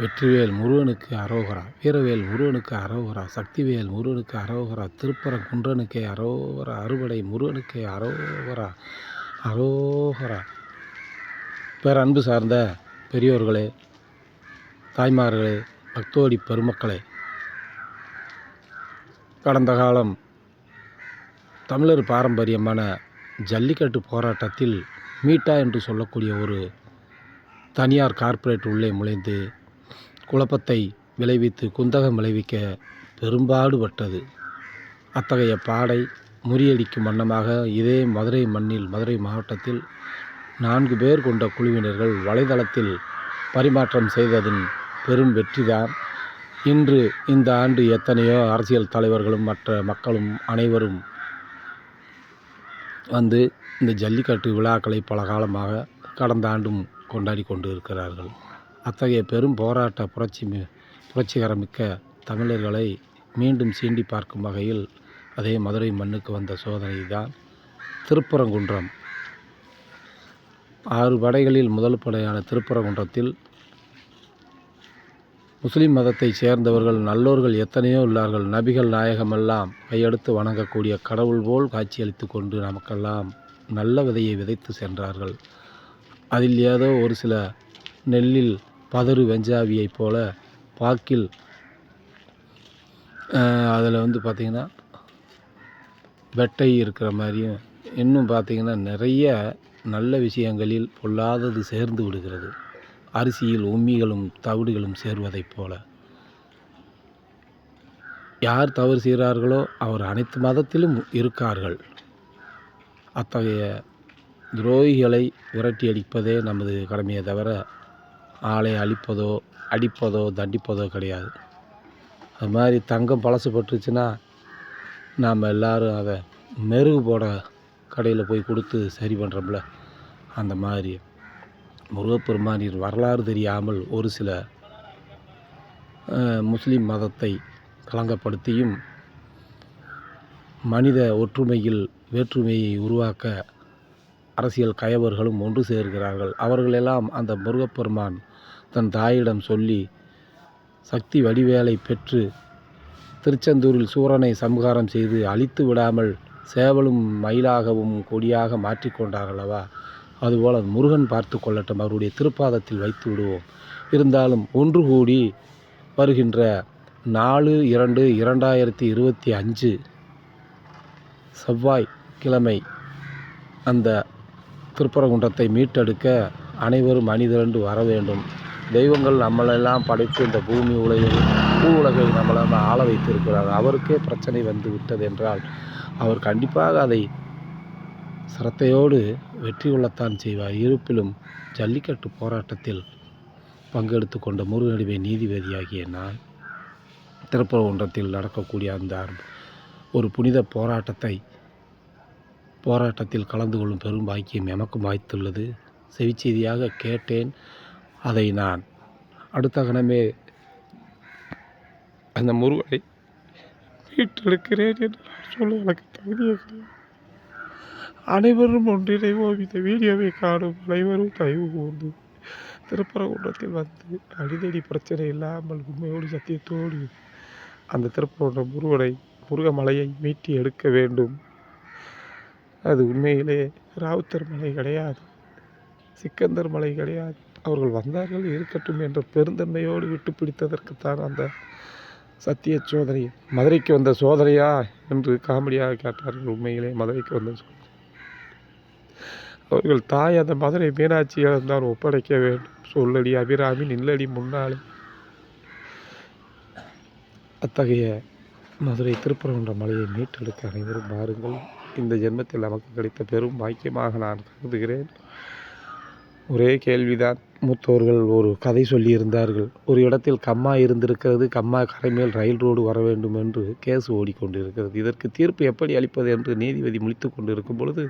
வெற்றிவேல் முருகனுக்கு அரோகரா, வீரவேல் முருகனுக்கு அரோகரா, சக்திவேல் முருகனுக்கு அரோகரா, திருப்பரங்குன்றனுக்கே அரோகரா, அறுபடை முருகனுக்கே அரோகரா, அரோகரா. பேரன்பு சார்ந்த பெரியோர்களே, தாய்மார்களே, பக்தோடி பெருமக்களே, கடந்த காலம் தமிழர் பாரம்பரியமான ஜல்லிக்கட்டு போராட்டத்தில் மீட்டா என்று சொல்லக்கூடிய ஒரு தனியார் கார்ப்பரேட் உள்ளே நுழைந்து குழப்பத்தை விளைவித்து குந்தகம் விளைவிக்க பெரும்பாடுபட்டது. அத்தகைய பாடை முறியடிக்கும் வண்ணமாக இதே மதுரை மண்ணில், மதுரை மாவட்டத்தில் 4 பேர் கொண்ட குழுவினர்கள் வலைதளத்தில் பரிமாற்றம் செய்ததன் பெரும் வெற்றிதான் இன்று இந்த ஆண்டு எத்தனையோ அரசியல் தலைவர்களும் மற்ற மக்களும் அனைவரும் வந்து இந்த ஜல்லிக்கட்டு விழாக்களை பல காலமாக கடந்த ஆண்டும் கொண்டாடி கொண்டு இருக்கிறார்கள். அத்தகைய பெரும் போராட்ட புரட்சிகரமிக்க தமிழர்களை மீண்டும் சீண்டி பார்க்கும் வகையில் அதே மதுரை மண்ணுக்கு வந்த சோதனை தான் திருப்பரங்குன்றம். 6 படைகளில் முதல் படையான திருப்பரங்குன்றத்தில் முஸ்லிம் மதத்தை சேர்ந்தவர்கள் நல்லோர்கள் எத்தனையோ உள்ளார்கள். நபிகள் நாயகமெல்லாம் கையெடுத்து வணங்கக்கூடிய கடவுள் போல் காட்சியளித்து கொண்டு நமக்கெல்லாம் நல்ல விதையை விதைத்து சென்றார்கள். அதில் ஏதோ ஒரு சில நெல்லில் பதறு வெஞ்சாவியைப் போல பாக்கில் அதில் பார்த்திங்கன்னா வெட்டை இருக்கிற மாதிரியும், இன்னும் பார்த்திங்கன்னா நிறைய நல்ல விஷயங்களில் பொல்லாதது சேர்ந்து விடுகிறது. அரிசியில் உம்மிகளும் தவிடுகளும் சேர்வதைப் போல யார் தவறு செய்கிறார்களோ அவர் அனைத்து மதத்திலும் இருக்கார்கள். அத்தகைய துரோகிகளை விரட்டி அடிப்பதே நமது கடமையை தவிர ஆளை அழிப்பதோ அடிப்பதோ தண்டிப்பதோ கிடையாது. அது மாதிரி தங்கம் பழசு பட்டுருச்சுன்னா நாம் எல்லோரும் அதை மெருகு போட கடையில் போய் கொடுத்து சரி பண்ணுறோம்ல, அந்த மாதிரி முருகப்பெருமானின் வரலாறு தெரியாமல் ஒரு சில முஸ்லிம் மதத்தை களங்கப்படுத்தியும் மனித ஒற்றுமையில் வேற்றுமையை உருவாக்க அரசியல் கயவர்களும் ஒன்று சேர்கிறார்கள். அவர்களெல்லாம் அந்த முருகப்பெருமான் தன் தாயிடம் சொல்லி சக்தி வடிவேலை பெற்று திருச்செந்தூரில் சூரனை சம்ஹாரம் செய்து அழித்து விடாமல் சேவலும் மயிலாகவும் கொடியாக மாற்றிக்கொண்டார்களவா, அதுபோல் முருகன் பார்த்து கொள்ளட்டும், அவருடைய திருப்பாதத்தில் வைத்து விடுவோம். இருந்தாலும் ஒன்று கூடி வருகின்ற 4/2/2025 செவ்வாய் கிழமை அந்த திருப்பரங்குன்றத்தை மீட்டெடுக்க அனைவரும் அணிதிரண்டு வர வேண்டும். தெய்வங்கள் நம்மளெல்லாம் படைத்து இந்த பூமி உலகில் உலகை நம்மளெல்லாம் ஆள வைத்திருக்கிறார். அவருக்கே பிரச்சனை வந்து விட்டது என்றால் அவர் கண்டிப்பாக அதை சிரத்தையோடு வெற்றி கொள்ளத்தான் செய்வார். இருப்பிலும் ஜல்லிக்கட்டு போராட்டத்தில் பங்கெடுத்து கொண்ட முருகனடிமை நீதிபதியாகிய நான் திருப்பரங்குன்றத்தில் நடக்கக்கூடிய அந்த ஒரு புனித போராட்டத்தில் கலந்து கொள்ளும் பெரும் பாக்கியம் எமக்கும் வாய்த்துள்ளது. செவிச்செய்தியாக கேட்டேன். அதை நான் அடுத்த கணமே அந்த முருகனை மீட்டெடுக்கிறேன் என்று சொல்ல எனக்கு தகுதியே கிடையாது. அனைவரும் ஒன்றிணைவோம். இந்த வீடியோவை காணும் அனைவரும் தயவு கூர்ந்து திருப்பரங்குன்றத்தில் வந்து அடிதடி பிரச்சனை இல்லாமல் உண்மையோடு சத்தியத்தோடு அந்த திருப்பரங்குன்றம் முருகமலையை மீட்டி எடுக்க வேண்டும். அது உண்மையிலே ராவுத்தர் மலை கிடையாது, சிக்கந்தர் மலை கிடையாது. அவர்கள் வந்தார்கள் இருக்கட்டும் என்ற பெருந்தன்மையோடு விட்டு பிடித்ததற்குத்தான் அந்த சத்திய சோதனை. மதுரைக்கு வந்த சோதனையா என்று காமெடியாக கேட்டார்கள். உண்மையிலே மதுரைக்கு வந்த சோதனை. அவர்கள் தாய் அந்த மதுரை மீனாட்சியிடம் தான் ஒப்படைக்க வேண்டும். சொல்லடி அபிராமி நில்லடி முன்னாலே. அத்தகைய மதுரை திருப்பரங்குன்ற மலையை மீட்டெடுக்க அனைவரும் பாருங்கள். இந்த ஜென்மத்தில் நமக்கு கிடைத்த பெரும் பாக்கியமாக நான் கருதுகிறேன். ஒரே கேள்விதான். மூத்தோர்கள் ஒரு கதை சொல்லியிருந்தார்கள். ஒரு இடத்தில் கம்மா இருந்திருக்கிறது, கம்மா கரை மேல் ரயில் ரோடு வர வேண்டும் என்று கேஸ் ஓடிக்கொண்டிருக்கிறது. இதற்கு தீர்ப்பு எப்படி அளிப்பது என்று நீதிபதி முழித்து கொண்டு இருக்கும் பொழுது